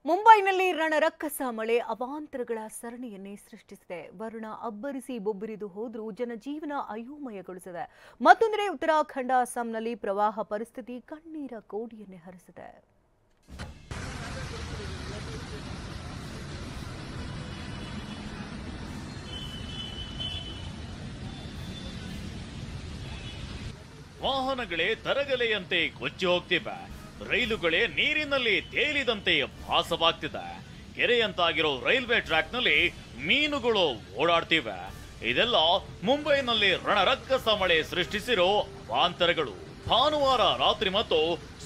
ಮುಂಬೈನಲ್ಲಿ ರಣರಕ್ಕಸ ಮಳೆ ಅವಾಂತರಗಳ ಸರಣಿಯನ್ನೇ ಸೃಷ್ಟಿಸಿದೆ. ವರುಣ ಅಬ್ಬರಿಸಿ ಬೊಬ್ಬರಿದು ಹೋದ್ರೂ ಜನಜೀವನ ಅಯೋಮಯಗೊಳಿಸಿದೆ. ಮತ್ತೊಂದೆಡೆ ಉತ್ತರಾಖಂಡ ಅಸ್ಸಾಂನಲ್ಲಿ ಪ್ರವಾಹ ಪರಿಸ್ಥಿತಿ ಕಣ್ಣೀರ ಕೋಡಿಯನ್ನೇ ಹರಿಸಿದೆ. ವಾಹನಗಳೇ ತರಗಲೆಯಂತೆ ಕೊಚ್ಚಿ ಹೋಗ್ತಿವೆ. ರೈಲುಗಳೇ ನೀರಿನಲ್ಲಿ ತೇಲಿದಂತೆ ಭಾಸವಾಗ್ತಿದೆ. ಕೆರೆಯಂತಾಗಿರೋ ರೈಲ್ವೆ ಟ್ರ್ಯಾಕ್ ನಲ್ಲಿ ಮೀನುಗಳು ಓಡಾಡ್ತಿವೆ. ಇದೆಲ್ಲ ಮುಂಬೈನಲ್ಲಿ ರಣರಕ್ಕಸ ಮಳೆ ಸೃಷ್ಟಿಸಿರೋ ಅವಾಂತರಗಳು. ಭಾನುವಾರ ರಾತ್ರಿ ಮತ್ತು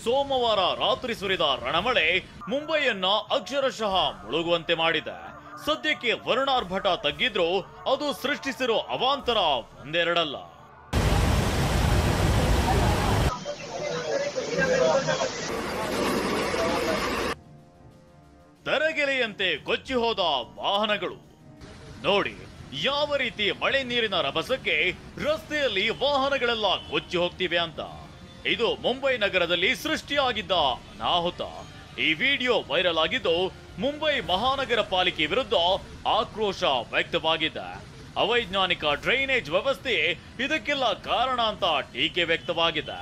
ಸೋಮವಾರ ರಾತ್ರಿ ಸುರಿದ ರಣಮಳೆ ಮುಂಬೈಯನ್ನ ಅಕ್ಷರಶಃ ಮುಳುಗುವಂತೆ ಮಾಡಿದೆ. ಸದ್ಯಕ್ಕೆ ವರುಣಾರ್ಭಟ ತಗ್ಗಿದ್ರೂ ಅದು ಸೃಷ್ಟಿಸಿರೋ ಅವಾಂತರ ಒಂದೆರಡಲ್ಲ. ತರಗೆಲೆಯಂತೆ ಕೊಚ್ಚಿ ಹೋದ ವಾಹನಗಳು ನೋಡಿ ಯಾವ ರೀತಿ ಮಳೆ ನೀರಿನ ರಭಸಕ್ಕೆ ರಸ್ತೆಯಲ್ಲಿ ವಾಹನಗಳೆಲ್ಲ ಕೊಚ್ಚಿ ಹೋಗ್ತಿವೆ ಅಂತ. ಇದು ಮುಂಬೈ ನಗರದಲ್ಲಿ ಸೃಷ್ಟಿಯಾಗಿದ್ದ ಅನಾಹುತ. ಈ ವಿಡಿಯೋ ವೈರಲ್ ಆಗಿದ್ದು ಮುಂಬೈ ಮಹಾನಗರ ಪಾಲಿಕೆ ವಿರುದ್ಧ ಆಕ್ರೋಶ ವ್ಯಕ್ತವಾಗಿದೆ. ಅವೈಜ್ಞಾನಿಕ ಡ್ರೈನೇಜ್ ವ್ಯವಸ್ಥೆ ಇದಕ್ಕೆಲ್ಲ ಕಾರಣ ಅಂತ ಟೀಕೆ ವ್ಯಕ್ತವಾಗಿದೆ.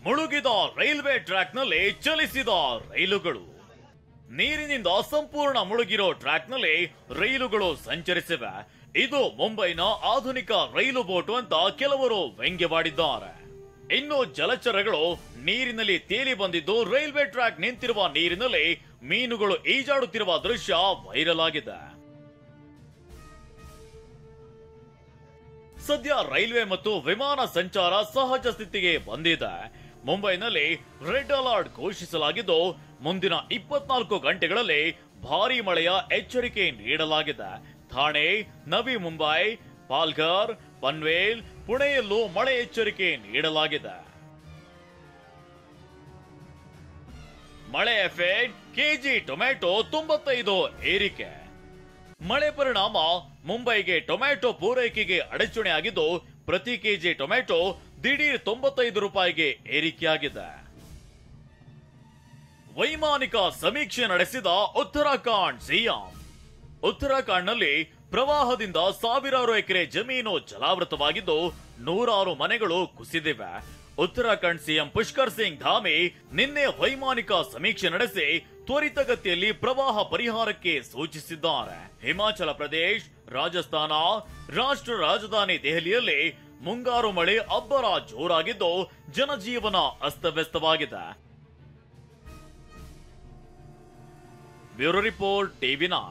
ಮುಳುಗಿದ ರೈಲ್ವೆ ಟ್ರ್ಯಾಕ್ ನಲ್ಲಿ ಚಲಿಸಿದ ರೈಲುಗಳು. ನೀರಿನಿಂದ ಸಂಪೂರ್ಣ ಮುಳುಗಿರೋ ಟ್ರ್ಯಾಕ್ ನಲ್ಲಿ ರೈಲುಗಳು ಸಂಚರಿಸಿವೆ. ಇದು ಮುಂಬೈನ ಆಧುನಿಕ ರೈಲು ಬೋಟು ಅಂತ ಕೆಲವರು ವ್ಯಂಗ್ಯವಾಡಿದ್ದಾರೆ. ಇನ್ನು ಜಲಚರಗಳು ನೀರಿನಲ್ಲಿ ತೇಲಿ ಬಂದಿದ್ದು ರೈಲ್ವೆ ಟ್ರ್ಯಾಕ್ ನಿಂತಿರುವ ನೀರಿನಲ್ಲಿ ಮೀನುಗಳು ಈಜಾಡುತ್ತಿರುವ ದೃಶ್ಯ ವೈರಲ್ ಆಗಿದೆ. ಸದ್ಯ ರೈಲ್ವೆ ಮತ್ತು ವಿಮಾನ ಸಂಚಾರ ಸಹಜ ಸ್ಥಿತಿಗೆ ಬಂದಿದೆ. ಮುಂಬೈನಲ್ಲಿ ರೆಡ್ ಅಲರ್ಟ್ ಘೋಷಿಸಲಾಗಿದ್ದು ಮುಂದಿನ 24 ಗಂಟೆಗಳಲ್ಲಿ ಭಾರೀ ಮಳೆಯ ಎಚ್ಚರಿಕೆ ನೀಡಲಾಗಿದೆ. ಥಾಣೆ, ನವಿ ಮುಂಬೈ, ಪಾಲ್ಘರ್, ಪನ್ವೇಲ್, ಪುಣೆಯಲ್ಲೂ ಮಳೆ ಎಚ್ಚರಿಕೆ ನೀಡಲಾಗಿದೆ. ಮಳೆ ಎಫೆಕ್ಟ್ ಕೆಜಿ ಟೊಮ್ಯಾಟೊ 95 ಏರಿಕೆ. ಮಳೆ ಪರಿಣಾಮ ಮುಂಬೈಗೆ ಟೊಮ್ಯಾಟೊ ಪೂರೈಕೆಗೆ ಅಡಚಣೆ ಆಗಿದ್ದು ಪ್ರತಿ ಕೆಜಿ ಟೊಮ್ಯಾಟೊ ದಿಢೀರ್ 95 ರೂಪಾಯಿಗೆ ಏರಿಕೆಯಾಗಿದೆ. ವೈಮಾನಿಕ ಸಮೀಕ್ಷೆ ನಡೆಸಿದ ಉತ್ತರಾಖಂಡ್ ಸಿಎಂ. ಉತ್ತರಾಖಂಡ್ನಲ್ಲಿ ಪ್ರವಾಹದಿಂದ ಸಾವಿರಾರು ಎಕರೆ ಜಮೀನು ಜಲಾವೃತವಾಗಿದ್ದು 100 ಮನೆಗಳು ಕುಸಿದಿವೆ. ಉತ್ತರಾಖಂಡ್ ಸಿಎಂ ಪುಷ್ಕರ್ ಸಿಂಗ್ ಧಾಮಿ ನಿನ್ನೆ ವೈಮಾನಿಕ ಸಮೀಕ್ಷೆ ನಡೆಸಿ ತ್ವರಿತಗತಿಯಲ್ಲಿ ಪ್ರವಾಹ ಪರಿಹಾರಕ್ಕೆ ಸೂಚಿಸಿದ್ದಾರೆ. ಹಿಮಾಚಲ ಪ್ರದೇಶ, ರಾಜಸ್ಥಾನ, ರಾಷ್ಟ್ರ ರಾಜಧಾನಿ ದೆಹಲಿಯಲ್ಲಿ ಮುಂಗಾರು ಮಳೆ ಅಬ್ಬರ ಜೋರಾಗಿದ್ದು ಜನಜೀವನ ಅಸ್ತವ್ಯಸ್ತವಾಗಿದೆ. Bureau report ಟಿವಿ9.